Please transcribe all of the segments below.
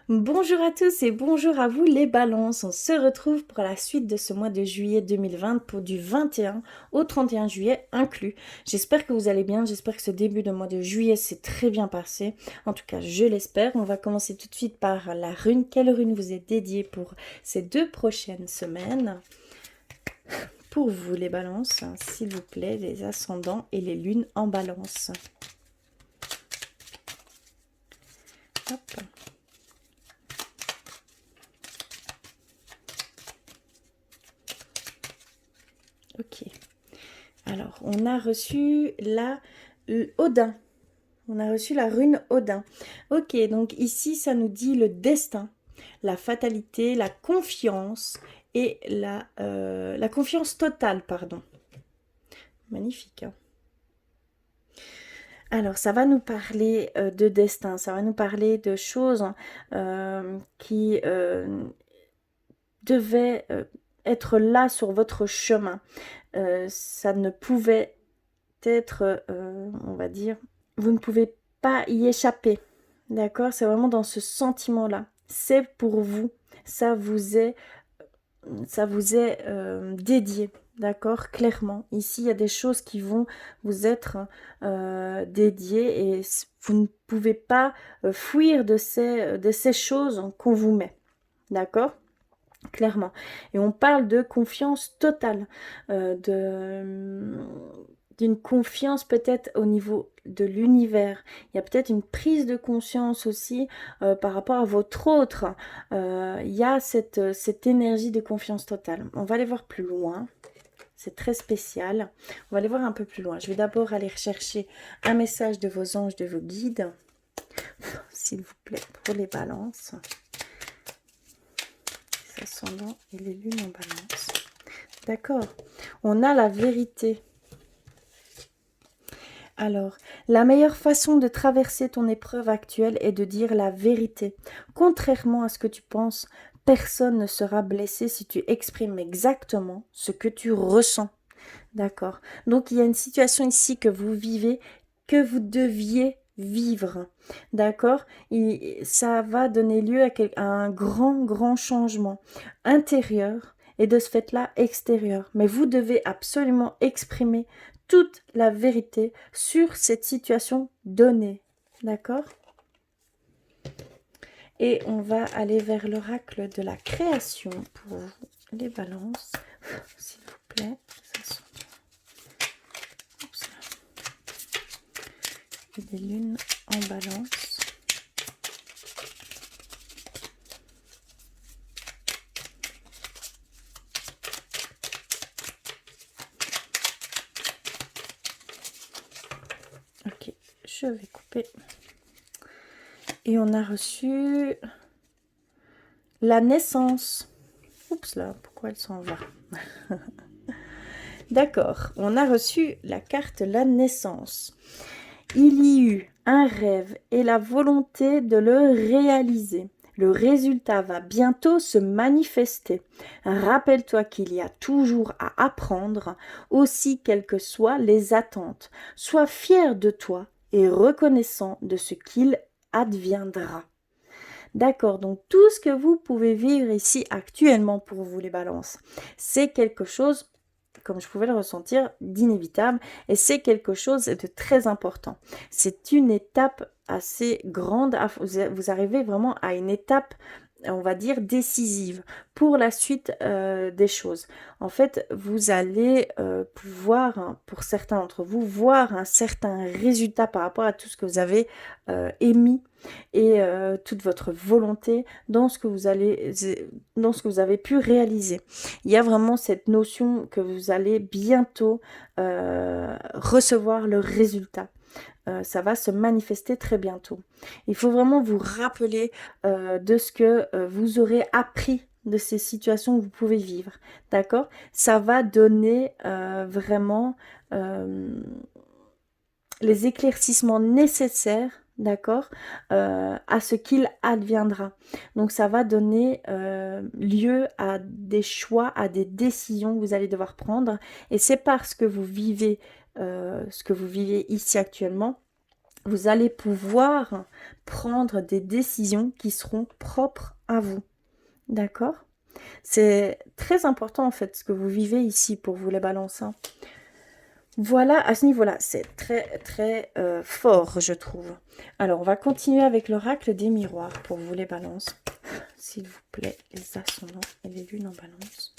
Bonjour à tous et bonjour à vous les balances. On se retrouve pour la suite de ce mois de juillet 2020 pour du 21 au 31 juillet inclus. J'espère que vous allez bien, j'espère que ce début de mois de juillet s'est très bien passé. En tout cas, je l'espère. On va commencer tout de suite par la rune. Quelle rune vous est dédiée pour ces 2 prochaines semaines? Pour vous les balances, s'il vous plaît, les ascendants et les lunes en balance. Hop. Ok. Alors, on a reçu Odin. On a reçu la rune Odin. Ok, donc ici, ça nous dit le destin, la fatalité, la confiance et la confiance totale, pardon. Magnifique, hein. Alors, ça va nous parler de destin, ça va nous parler de choses qui devaient être là sur votre chemin. Ça ne pouvait être, on va dire, vous ne pouvez pas y échapper. D'accord? C'est vraiment dans ce sentiment-là. C'est pour vous. Ça vous est, dédié. D'accord? Clairement. Ici, il y a des choses qui vont vous être dédiées et vous ne pouvez pas fuir de ces choses qu'on vous met. D'accord? Clairement. Et on parle de confiance totale, d'une confiance peut-être au niveau de l'univers. Il y a peut-être une prise de conscience aussi par rapport à votre autre. Il y a cette énergie de confiance totale. On va aller voir plus loin. C'est très spécial. On va aller voir un peu plus loin. Je vais d'abord aller rechercher un message de vos anges, de vos guides. S'il vous plaît, pour les balances. Ascendant et les lunes en balance. D'accord. On a la vérité. Alors, la meilleure façon de traverser ton épreuve actuelle est de dire la vérité. Contrairement à ce que tu penses, personne ne sera blessé si tu exprimes exactement ce que tu ressens. D'accord. Donc, il y a une situation ici que vous vivez, que vous deviez vivre. D'accord. Ça va donner lieu à un grand changement intérieur et de ce fait-là extérieur. Mais vous devez absolument exprimer toute la vérité sur cette situation donnée. D'accord? Et on va aller vers l'oracle de la création pour vous, les balances. S'il vous plaît. Et des lunes en balance. Ok, je vais couper. Et on a reçu la naissance. Oups là, pourquoi elle s'en va? D'accord, on a reçu la carte la naissance. Il y eut un rêve et la volonté de le réaliser. Le résultat va bientôt se manifester. Rappelle-toi qu'il y a toujours à apprendre, aussi quelles que soient les attentes. Sois fier de toi et reconnaissant de ce qu'il adviendra. D'accord, donc tout ce que vous pouvez vivre ici actuellement pour vous les balances, c'est quelque chose, comme je pouvais le ressentir, d'inévitable et c'est quelque chose de très important. C'est une étape assez grande, vous arrivez vraiment à une étape, on va dire, décisive pour la suite des choses. En fait, vous allez pouvoir, hein, pour certains d'entre vous, voir un certain résultat par rapport à tout ce que vous avez émis et toute votre volonté dans ce que vous avez pu réaliser. Il y a vraiment cette notion que vous allez bientôt recevoir le résultat. Ça va se manifester très bientôt. Il faut vraiment vous rappeler de ce que vous aurez appris de ces situations que vous pouvez vivre. D'accord? Ça va donner vraiment les éclaircissements nécessaires, d'accord, à ce qu'il adviendra. Donc ça va donner lieu à des choix, à des décisions que vous allez devoir prendre. Et c'est parce que vous vivez ce que vous vivez ici actuellement vous allez pouvoir prendre des décisions qui seront propres à vous. D'accord? C'est très important en fait ce que vous vivez ici pour vous les balances. Hein. Voilà, à ce niveau-là, c'est très très fort, je trouve. Alors, on va continuer avec l'oracle des miroirs pour vous les balances. S'il vous plaît, les ascendants et les lunes en balance.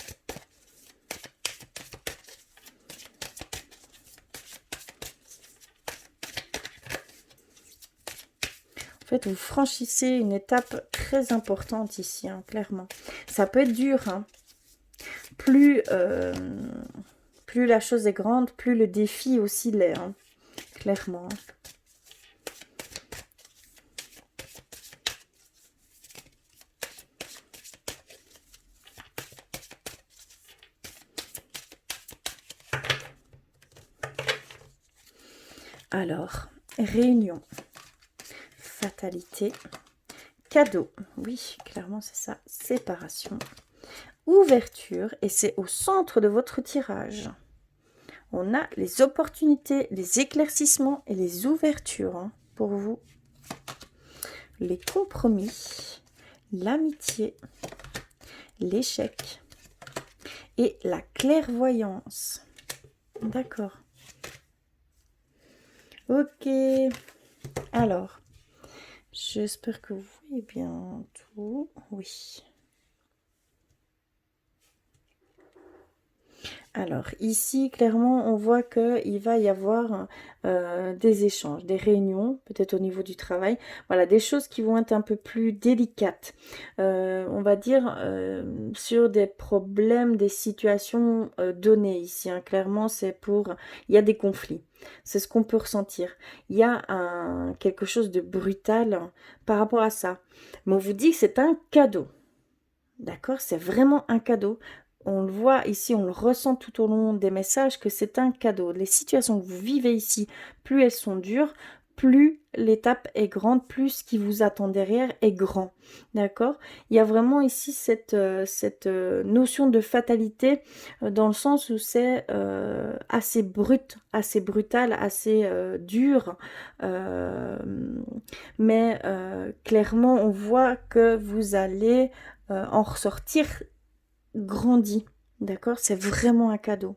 En fait, vous franchissez une étape très importante ici, hein, clairement. Ça peut être dur, hein. Plus la chose est grande, plus le défi aussi l'est, hein, clairement. Alors, réunion, fatalité, cadeau, oui, clairement c'est ça, séparation, ouverture, et c'est au centre de votre tirage. On a les opportunités, les éclaircissements et les ouvertures hein, pour vous. Les compromis, l'amitié, l'échec et la clairvoyance. D'accord. Ok. Alors, j'espère que vous voyez bien tout. Oui. Alors ici, clairement, on voit qu'il va y avoir des échanges, des réunions, peut-être au niveau du travail. Voilà, des choses qui vont être un peu plus délicates. On va dire sur des problèmes, des situations données ici. Hein. Clairement, c'est pour... Il y a des conflits. C'est ce qu'on peut ressentir. Il y a quelque chose de brutal par rapport à ça. Mais on vous dit que c'est un cadeau. D'accord? C'est vraiment un cadeau. On le voit ici, on le ressent tout au long des messages que c'est un cadeau. Les situations que vous vivez ici, plus elles sont dures, plus l'étape est grande, plus ce qui vous attend derrière est grand. D'accord? Il y a vraiment ici cette notion de fatalité dans le sens où c'est assez brut, assez brutal, assez dur. Mais clairement, on voit que vous allez en ressortir grandi. D'accord? C'est vraiment un cadeau.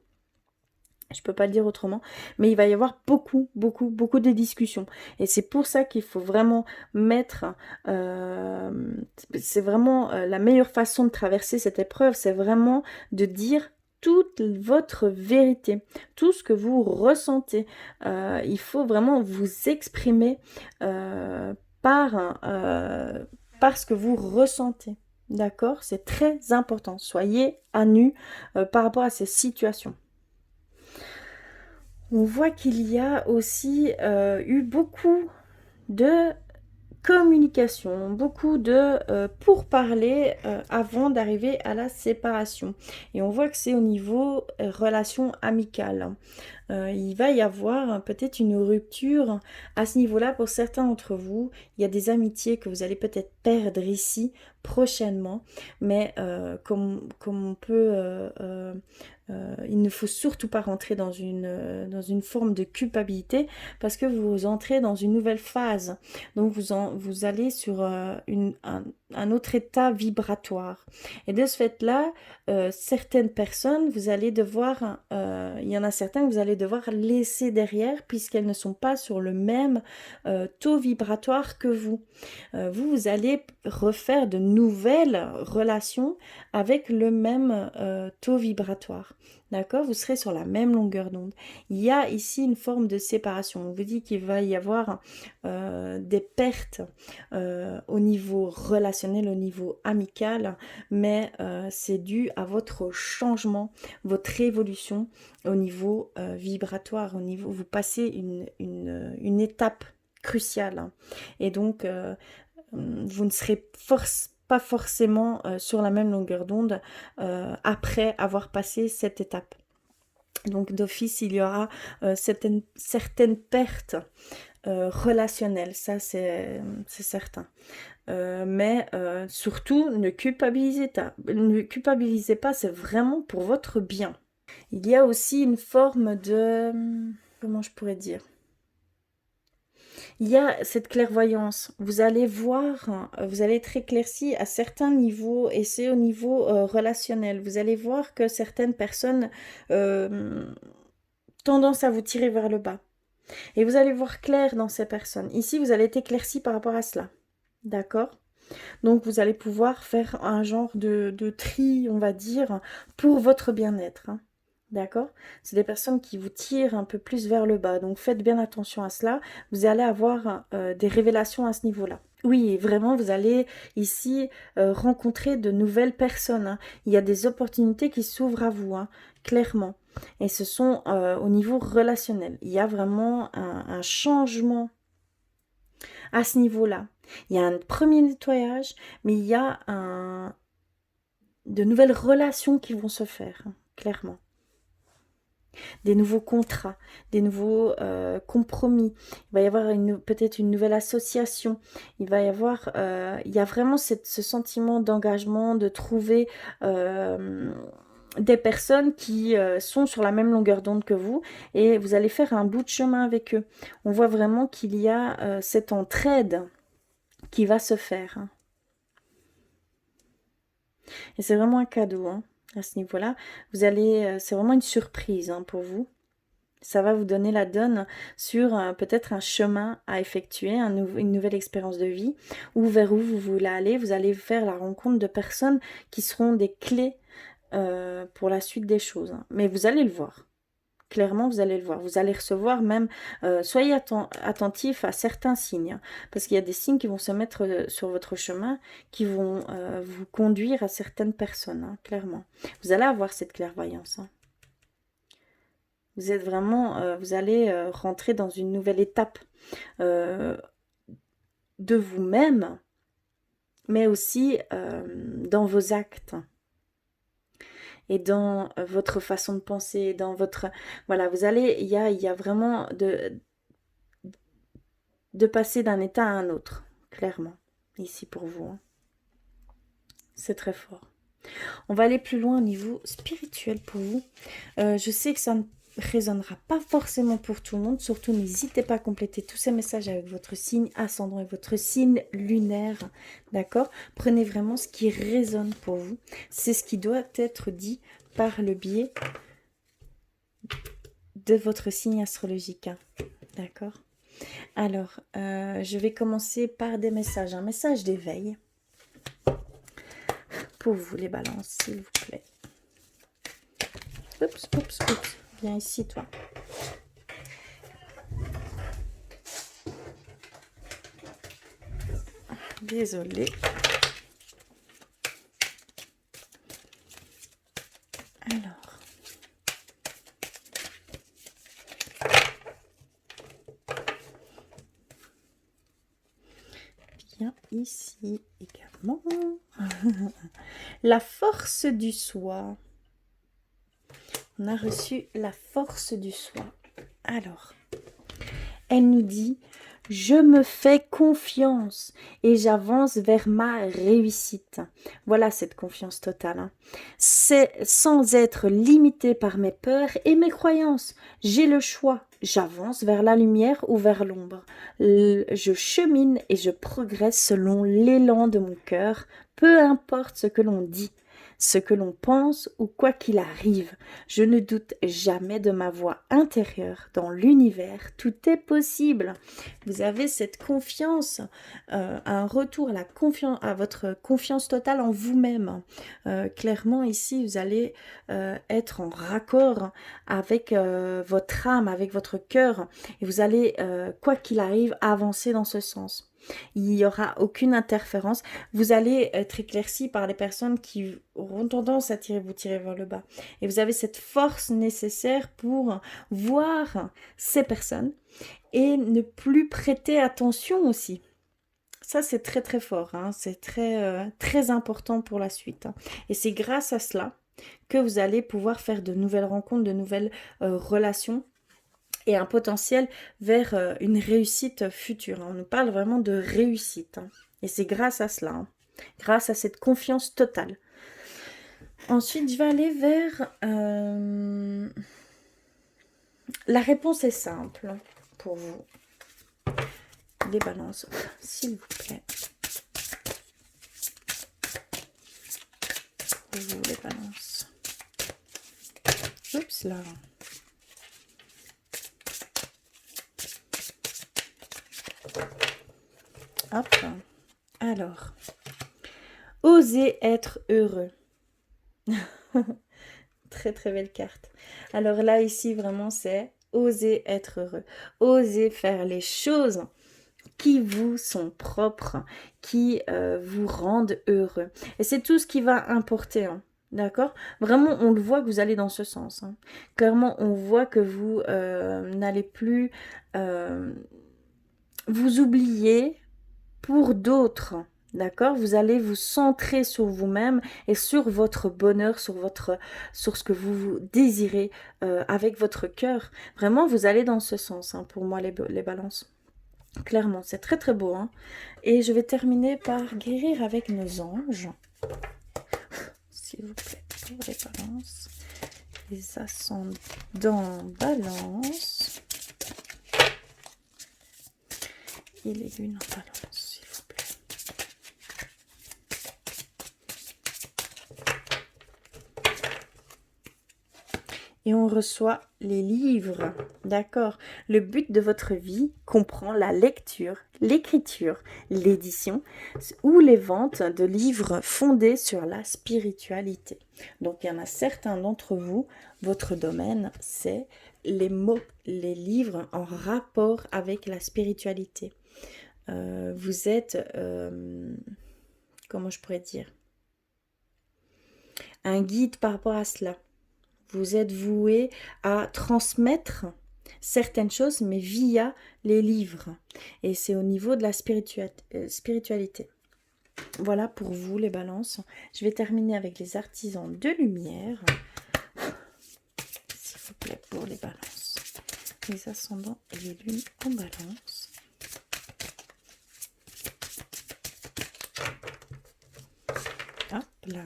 Je peux pas le dire autrement, mais il va y avoir beaucoup, beaucoup, beaucoup de discussions. Et c'est pour ça qu'il faut vraiment mettre... c'est vraiment la meilleure façon de traverser cette épreuve, c'est vraiment de dire toute votre vérité, tout ce que vous ressentez. Il faut vraiment vous exprimer par ce que vous ressentez. D'accord? C'est très important. Soyez à nu par rapport à ces situations. On voit qu'il y a aussi eu beaucoup de communication, beaucoup de pourparlers avant d'arriver à la séparation. Et on voit que c'est au niveau relation amicale. Il va y avoir peut-être une rupture à ce niveau-là pour certains d'entre vous. Il y a des amitiés que vous allez peut-être perdre ici prochainement, mais comme on peut... il ne faut surtout pas rentrer dans une forme de culpabilité parce que vous entrez dans une nouvelle phase. Donc vous allez sur un autre état vibratoire. Et de ce fait-là, certaines personnes, vous allez devoir, il y en a certains que vous allez devoir laisser derrière puisqu'elles ne sont pas sur le même taux vibratoire que vous. Vous allez refaire de nouvelles relations avec le même taux vibratoire. D'accord? Vous serez sur la même longueur d'onde. Il y a ici une forme de séparation. On vous dit qu'il va y avoir des pertes au niveau relationnel, au niveau amical, mais c'est dû à votre changement, votre évolution au niveau vibratoire, au niveau, vous passez une étape cruciale. Hein. Et donc, vous ne serez pas forcément sur la même longueur d'onde après avoir passé cette étape. Donc d'office, il y aura certaines pertes relationnelles, ça c'est certain. Mais surtout, ne culpabilisez pas, c'est vraiment pour votre bien. Il y a aussi une forme de... Comment je pourrais dire ? il y a cette clairvoyance. Vous allez voir, vous allez être éclairci à certains niveaux et c'est au niveau relationnel. Vous allez voir que certaines personnes tendance à vous tirer vers le bas. Et vous allez voir clair dans ces personnes. Ici, vous allez être éclairci par rapport à cela. D'accord? Donc, vous allez pouvoir faire un genre de tri, on va dire, pour votre bien-être. Hein. D'accord? C'est des personnes qui vous tirent un peu plus vers le bas. Donc, faites bien attention à cela. Vous allez avoir des révélations à ce niveau-là. Oui, vraiment, vous allez ici rencontrer de nouvelles personnes. Hein. Il y a des opportunités qui s'ouvrent à vous, hein, clairement. Et ce sont au niveau relationnel. Il y a vraiment un changement à ce niveau-là. Il y a un premier nettoyage, mais il y a de nouvelles relations qui vont se faire, hein, clairement. Des nouveaux contrats, des nouveaux compromis. Il va y avoir peut-être une nouvelle association. Il va y avoir, il y a vraiment ce sentiment d'engagement, de trouver des personnes qui sont sur la même longueur d'onde que vous et vous allez faire un bout de chemin avec eux. On voit vraiment qu'il y a cette entraide qui va se faire. Hein. Et c'est vraiment un cadeau hein, à ce niveau-là. Vous allez, c'est vraiment une surprise hein, pour vous. Ça va vous donner la donne sur peut-être un chemin à effectuer, une nouvelle expérience de vie, ou vers où vous voulez aller. Vous allez faire la rencontre de personnes qui seront des clés pour la suite des choses. Hein. Mais vous allez le voir. Clairement, vous allez le voir. Vous allez recevoir même, soyez attentif à certains signes, hein, parce qu'il y a des signes qui vont se mettre sur votre chemin, qui vont vous conduire à certaines personnes, hein, clairement. Vous allez avoir cette clairvoyance. Hein. Vous êtes vraiment, vous allez rentrer dans une nouvelle étape de vous-même, mais aussi dans vos actes et dans votre façon de penser, dans votre... Voilà, vous allez, il y a vraiment de passer d'un état à un autre, clairement, ici pour vous. Hein. C'est très fort. On va aller plus loin au niveau spirituel pour vous. Je sais que ça ne résonnera pas forcément pour tout le monde. Surtout, n'hésitez pas à compléter tous ces messages avec votre signe ascendant et votre signe lunaire. D'accord? Prenez vraiment ce qui résonne pour vous. C'est ce qui doit être dit par le biais de votre signe astrologique. Hein. D'accord? Alors, je vais commencer par des messages. Un message d'éveil. Pour vous, les balances, s'il vous plaît. Oups, oups, oups. Viens ici, toi. Désolée. Alors. Bien ici également. La force du soi. On a reçu la force du soi. Alors, elle nous dit, je me fais confiance et j'avance vers ma réussite. Voilà cette confiance totale. Hein. C'est sans être limitée par mes peurs et mes croyances. J'ai le choix. J'avance vers la lumière ou vers l'ombre. Je chemine et je progresse selon l'élan de mon cœur, peu importe ce que l'on dit. Ce que l'on pense ou quoi qu'il arrive, je ne doute jamais de ma voix intérieure dans l'univers. Tout est possible. Vous avez cette confiance, un retour à, à votre confiance totale en vous-même. Clairement, ici, vous allez être en raccord avec votre âme, avec votre cœur. Et vous allez, quoi qu'il arrive, avancer dans ce sens. Il n'y aura aucune interférence. Vous allez être éclairci par les personnes qui auront tendance à vous tirer vers le bas. Et vous avez cette force nécessaire pour voir ces personnes et ne plus prêter attention aussi. Ça, c'est très très fort. Hein. C'est très, très important pour la suite. Hein. Et c'est grâce à cela que vous allez pouvoir faire de nouvelles rencontres, de nouvelles relations et un potentiel vers une réussite future. On nous parle vraiment de réussite. Hein. Et c'est grâce à cela, hein. Grâce à cette confiance totale. Ensuite, je vais aller vers... La réponse est simple pour vous. les balances, s'il vous plaît. Pour vous, les balances. Oups là. Hop. Alors, osez être heureux. Très très belle carte. Alors là, ici, vraiment, c'est oser être heureux. Oser faire les choses qui vous sont propres, qui vous rendent heureux. Et c'est tout ce qui va importer, hein. D'accord? Vraiment, on le voit que vous allez dans ce sens, hein. Clairement, on voit que vous n'allez plus vous oublier pour d'autres. D'accord? Vous allez vous centrer sur vous-même et sur votre bonheur, sur ce que vous désirez avec votre cœur. Vraiment, vous allez dans ce sens, hein, pour moi, les balances. Clairement, c'est très très beau, hein. Et je vais terminer par guérir avec nos anges. S'il vous plaît, pour les balances. Les ascendants balance. Et les lunes en balance, s'il vous plaît. Et on reçoit les livres, d'accord? Le but de votre vie comprend la lecture, l'écriture, l'édition ou les ventes de livres fondés sur la spiritualité. Donc, il y en a certains d'entre vous, votre domaine, c'est les mots, les livres en rapport avec la spiritualité. Vous êtes, comment je pourrais dire, un guide par rapport à cela. Vous êtes voué à transmettre certaines choses, mais via les livres. Et c'est au niveau de la spiritualité. Voilà pour vous, les balances. Je vais terminer avec les artisans de lumière. S'il vous plaît, pour les balances. Les ascendants et les lunes en balance. Hop là.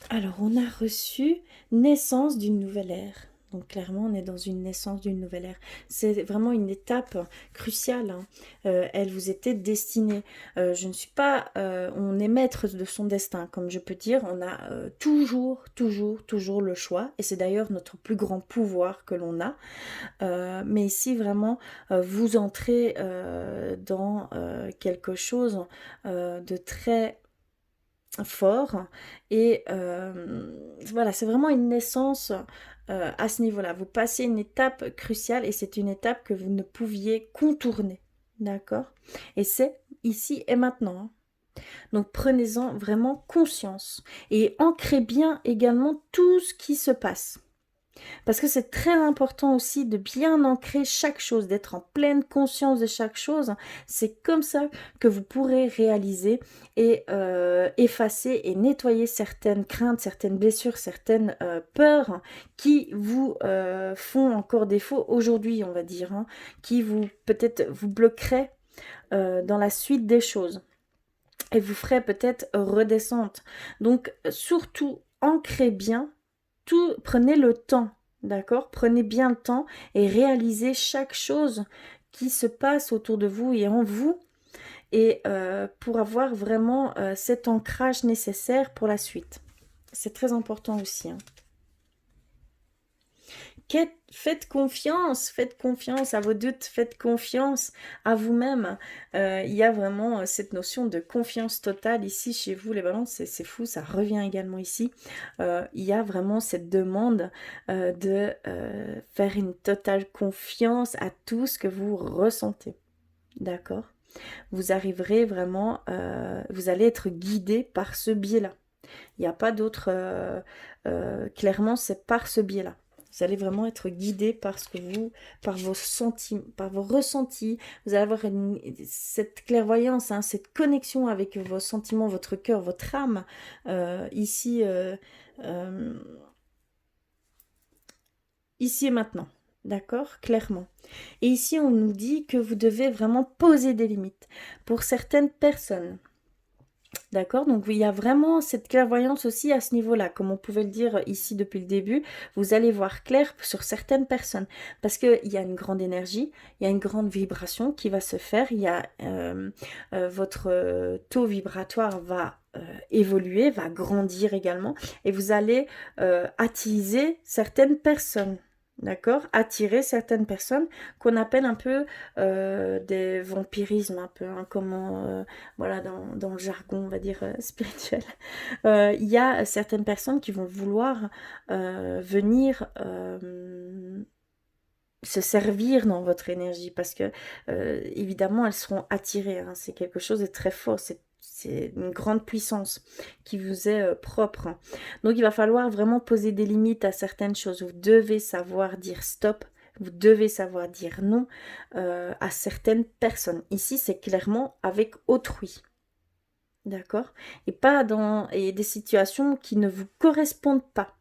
Alors, on a reçu naissance d'une nouvelle ère. Donc, clairement, on est dans une naissance d'une nouvelle ère. C'est vraiment une étape cruciale, hein. Elle vous était destinée. Je ne suis pas... on est maître de son destin, comme je peux dire. On a toujours le choix. Et c'est d'ailleurs notre plus grand pouvoir que l'on a. Mais ici, vraiment, vous entrez dans quelque chose de très fort et voilà, c'est vraiment une naissance à ce niveau-là. Vous passez une étape cruciale et c'est une étape que vous ne pouviez contourner, d'accord? Et c'est ici et maintenant, hein. Donc prenez-en vraiment conscience et ancrez bien également tout ce qui se passe. Parce que c'est très important aussi de bien ancrer chaque chose, d'être en pleine conscience de chaque chose. C'est comme ça que vous pourrez réaliser et effacer et nettoyer certaines craintes, certaines blessures, certaines peurs qui vous font encore défaut aujourd'hui, on va dire, hein, qui vous peut-être vous bloqueraient dans la suite des choses et vous ferait peut-être redescendre. Donc surtout, ancrez bien. Tout, prenez le temps, d'accord? Prenez bien le temps et réalisez chaque chose qui se passe autour de vous et en vous, et pour avoir vraiment cet ancrage nécessaire pour la suite. C'est très important aussi, hein. Faites confiance à vos doutes, faites confiance à vous-même. Il y a vraiment cette notion de confiance totale ici chez vous, les balances, c'est fou, ça revient également ici. Il y a vraiment cette demande de faire une totale confiance à tout ce que vous ressentez. D'accord? Vous arriverez vraiment, vous allez être guidé par ce biais-là. Il n'y a pas d'autre, clairement c'est par ce biais-là. Vous allez vraiment être guidé par ce que vous, par vos sentiments, par vos ressentis. Vous allez avoir cette clairvoyance, hein, cette connexion avec vos sentiments, votre cœur, votre âme. Ici et maintenant. D'accord? Clairement. Et ici, on nous dit que vous devez vraiment poser des limites. Pour certaines personnes, D'accord? Donc il y a vraiment cette clairvoyance aussi à ce niveau-là. Comme on pouvait le dire ici depuis le début, vous allez voir clair sur certaines personnes. Parce qu'il y a une grande énergie, il y a une grande vibration qui va se faire. Il y a votre taux vibratoire va évoluer, va grandir également. Et vous allez attiser certaines personnes. D'accord? Attirer certaines personnes qu'on appelle un peu des vampirismes, un peu, hein, comment, voilà, dans le jargon, on va dire, spirituel. Il y a certaines personnes qui vont vouloir venir se servir dans votre énergie parce que, évidemment, elles seront attirées, hein. C'est quelque chose de très fort, c'est une grande puissance qui vous est propre, hein. Donc, il va falloir vraiment poser des limites à certaines choses. Vous devez savoir dire stop. Vous devez savoir dire non à certaines personnes. Ici, c'est clairement avec autrui. D'accord? Et pas dans des situations qui ne vous correspondent pas.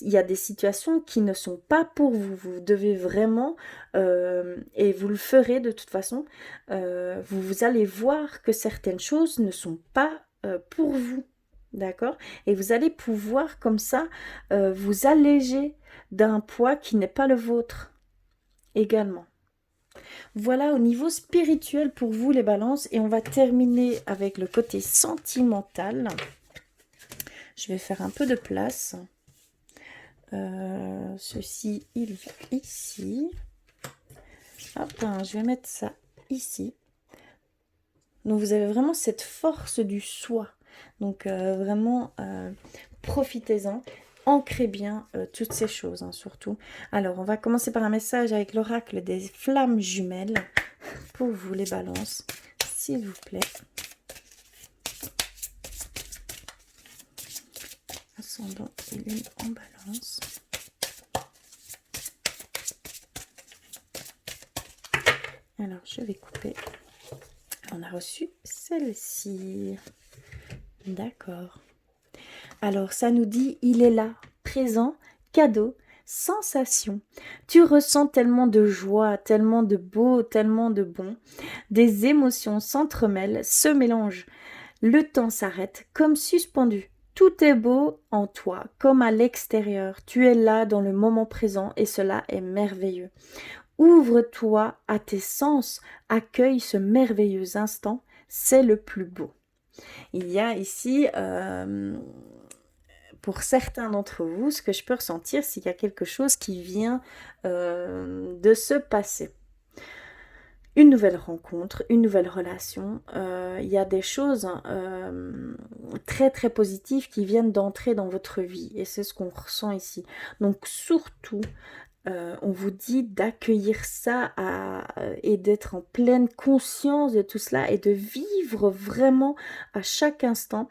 Il y a des situations qui ne sont pas pour vous. Vous devez vraiment, et vous le ferez de toute façon, vous allez voir que certaines choses ne sont pas pour vous. D'accord? Et vous allez pouvoir comme ça vous alléger d'un poids qui n'est pas le vôtre également. Voilà au niveau spirituel pour vous les balances et on va terminer avec le côté sentimental. Je vais faire un peu de place. Ceci, il va ici. Hop, je vais mettre ça ici. Donc vous avez vraiment cette force du soi. Donc vraiment, profitez-en. Ancrez bien toutes ces choses, hein, surtout. Alors, on va commencer par un message avec l'oracle des flammes jumelles. Pour vous, les balances, s'il vous plaît. Ascendant et lune en balance. Alors, je vais couper. On a reçu celle-ci. D'accord. Alors, ça nous dit, il est là, présent, cadeau, sensation. Tu ressens tellement de joie, tellement de beau, tellement de bon. Des émotions s'entremêlent, se mélangent. Le temps s'arrête, comme suspendu. Tout est beau en toi, comme à l'extérieur. Tu es là dans le moment présent et cela est merveilleux. Ouvre-toi à tes sens, accueille ce merveilleux instant, c'est le plus beau. Il y a ici, pour certains d'entre vous, ce que je peux ressentir, c'est qu'il y a quelque chose qui vient de se passer. Une nouvelle rencontre, une nouvelle relation, il y a des choses très très positives qui viennent d'entrer dans votre vie et c'est ce qu'on ressent ici. Donc surtout, on vous dit d'accueillir ça et d'être en pleine conscience de tout cela et de vivre vraiment à chaque instant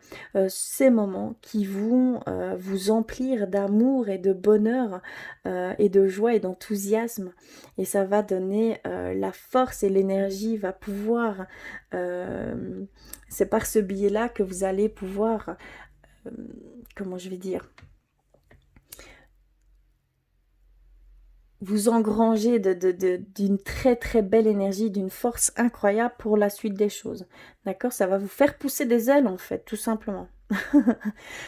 ces moments qui vont vous emplir d'amour et de bonheur et de joie et d'enthousiasme. Et ça va donner la force et l'énergie va pouvoir... c'est par ce biais-là que vous allez pouvoir... comment je vais dire, vous engrangez d'une très très belle énergie, d'une force incroyable pour la suite des choses. D'accord? Ça va vous faire pousser des ailes en fait, tout simplement.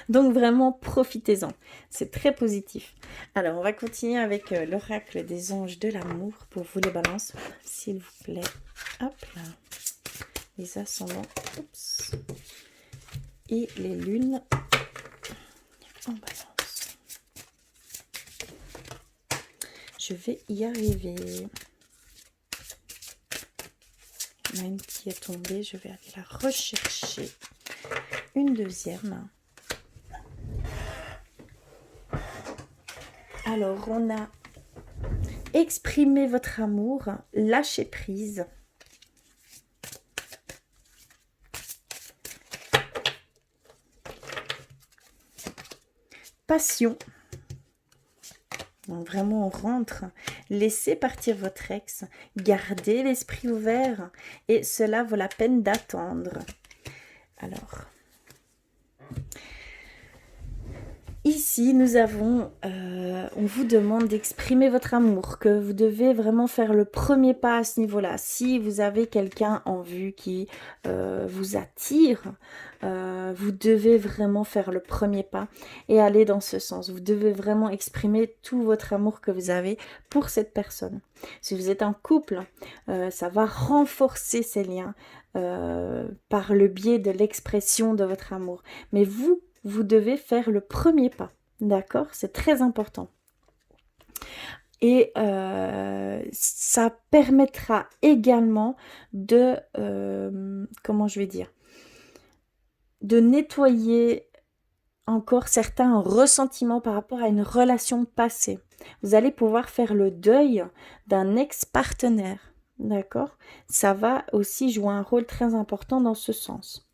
Donc vraiment, profitez-en. C'est très positif. Alors, on va continuer avec l'oracle des anges de l'amour pour vous les balances, s'il vous plaît. Hop là. Les ascendants. Oups. Et les lunes en balance. Je vais y arriver. Il y en a une qui est tombée. Je vais aller la rechercher. Une deuxième. Alors, on a exprimé votre amour, lâcher prise. Passion. Donc vraiment, on rentre. Laissez partir votre ex. Gardez l'esprit ouvert. Et cela vaut la peine d'attendre. Alors, ici, nous avons on vous demande d'exprimer votre amour, que vous devez vraiment faire le premier pas à ce niveau-là. Si vous avez quelqu'un en vue qui vous attire, vous devez vraiment faire le premier pas et aller dans ce sens. Vous devez vraiment exprimer tout votre amour que vous avez pour cette personne. Si vous êtes en couple, ça va renforcer ces liens par le biais de l'expression de votre amour. Mais vous devez faire le premier pas. D'accord? C'est très important. Et ça permettra également de, comment je vais dire, de nettoyer encore certains ressentiments par rapport à une relation passée. Vous allez pouvoir faire le deuil d'un ex-partenaire. D'accord? Ça va aussi jouer un rôle très important dans ce sens.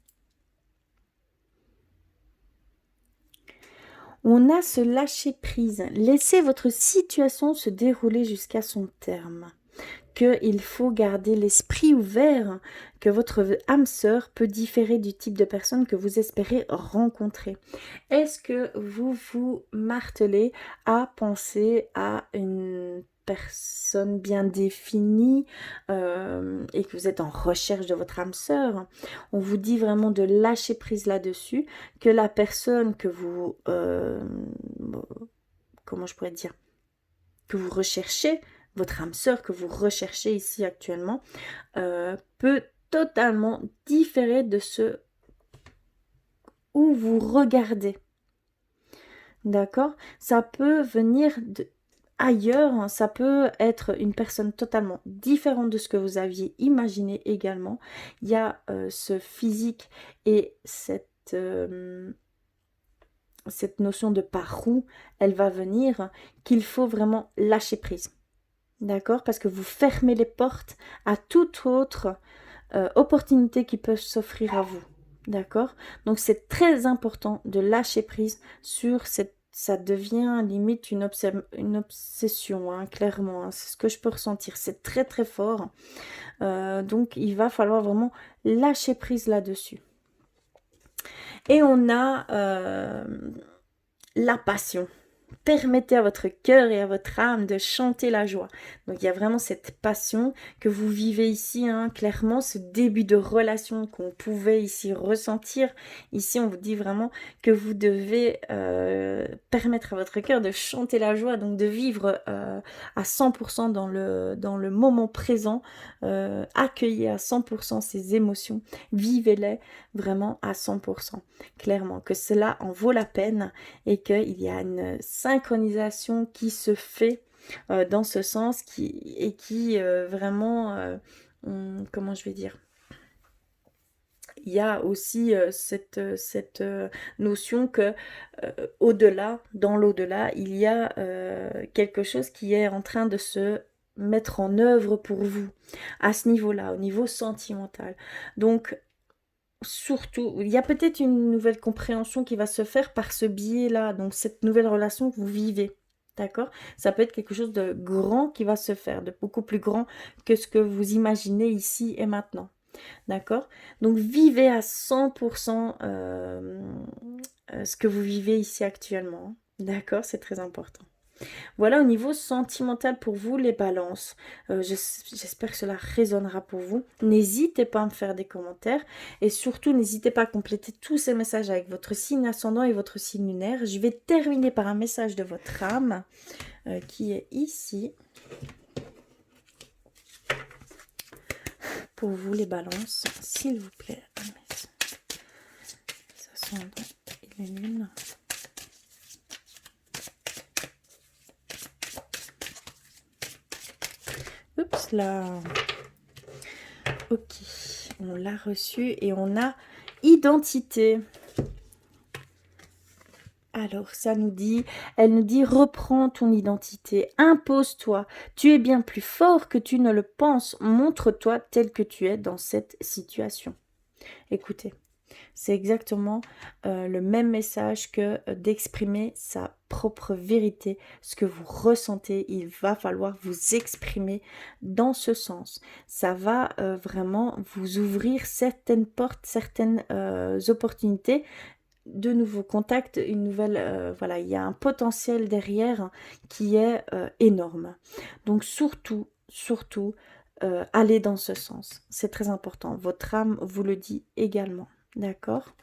On a ce lâcher-prise. Laissez votre situation se dérouler jusqu'à son terme. Qu'il faut garder l'esprit ouvert, que votre âme sœur peut différer du type de personne que vous espérez rencontrer. Est-ce que vous vous martelez à penser à une personne bien définie et que vous êtes en recherche de votre âme sœur? On vous dit vraiment de lâcher prise là-dessus, que la personne que vous... comment je pourrais dire, que vous recherchez, votre âme sœur que vous recherchez ici actuellement, peut totalement différer de ce où vous regardez. D'accord? Ça peut venir ailleurs, hein. Ça peut être une personne totalement différente de ce que vous aviez imaginé également. Il y a ce physique et cette notion de par où elle va venir, qu'il faut vraiment lâcher prise. D'accord? Parce que vous fermez les portes à toute autre opportunité qui peut s'offrir à vous. D'accord? Donc c'est très important de lâcher prise sur cette... Ça devient limite une obsession, hein, clairement. Hein. C'est ce que je peux ressentir. C'est très très fort. Donc il va falloir vraiment lâcher prise là-dessus. Et on a la passion. Permettez à votre cœur et à votre âme de chanter la joie. Donc il y a vraiment cette passion que vous vivez ici, hein, clairement, ce début de relation qu'on pouvait ici ressentir. Ici, on vous dit vraiment que vous devez permettre à votre cœur de chanter la joie, donc de vivre à 100% dans le moment présent, accueillez à 100% ces émotions, vivez-les vraiment à 100%. Clairement, que cela en vaut la peine et qu'il y a une synchronisation qui se fait dans ce sens qui vraiment, comment je vais dire, il y a aussi cette notion que au-delà, dans l'au-delà, il y a quelque chose qui est en train de se mettre en œuvre pour vous à ce niveau-là, au niveau sentimental. Donc surtout, il y a peut-être une nouvelle compréhension qui va se faire par ce biais-là, donc cette nouvelle relation que vous vivez, d'accord? Ça peut être quelque chose de grand qui va se faire, de beaucoup plus grand que ce que vous imaginez ici et maintenant, d'accord? Donc vivez à 100% ce que vous vivez ici actuellement, d'accord? C'est très important. Voilà au niveau sentimental pour vous les balances. J'espère que cela résonnera pour vous. N'hésitez pas à me faire des commentaires et surtout n'hésitez pas à compléter tous ces messages avec votre signe ascendant et votre signe lunaire. Je vais terminer par un message de votre âme qui est ici. Pour vous les balances, s'il vous plaît. Ascendant et les lunes. Oups là. Ok, on l'a reçu et on a identité. Alors, elle nous dit, reprends ton identité, impose-toi, tu es bien plus fort que tu ne le penses, montre-toi tel que tu es dans cette situation. Écoutez, c'est exactement le même message que d'exprimer sa propre vérité, ce que vous ressentez, il va falloir vous exprimer dans ce sens. Ça va vraiment vous ouvrir certaines portes, certaines opportunités de nouveaux contacts, une nouvelle, voilà, il y a un potentiel derrière qui est énorme. Donc surtout, surtout, allez dans ce sens. C'est très important. Votre âme vous le dit également. D'accord?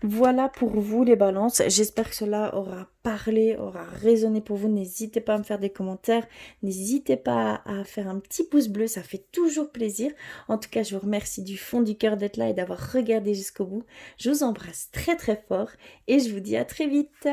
Voilà pour vous les balances. J'espère que cela aura parlé, aura résonné pour vous. N'hésitez pas à me faire des commentaires. N'hésitez pas à faire un petit pouce bleu. Ça fait toujours plaisir. En tout cas, je vous remercie du fond du cœur d'être là et d'avoir regardé jusqu'au bout. Je vous embrasse très très fort et je vous dis à très vite.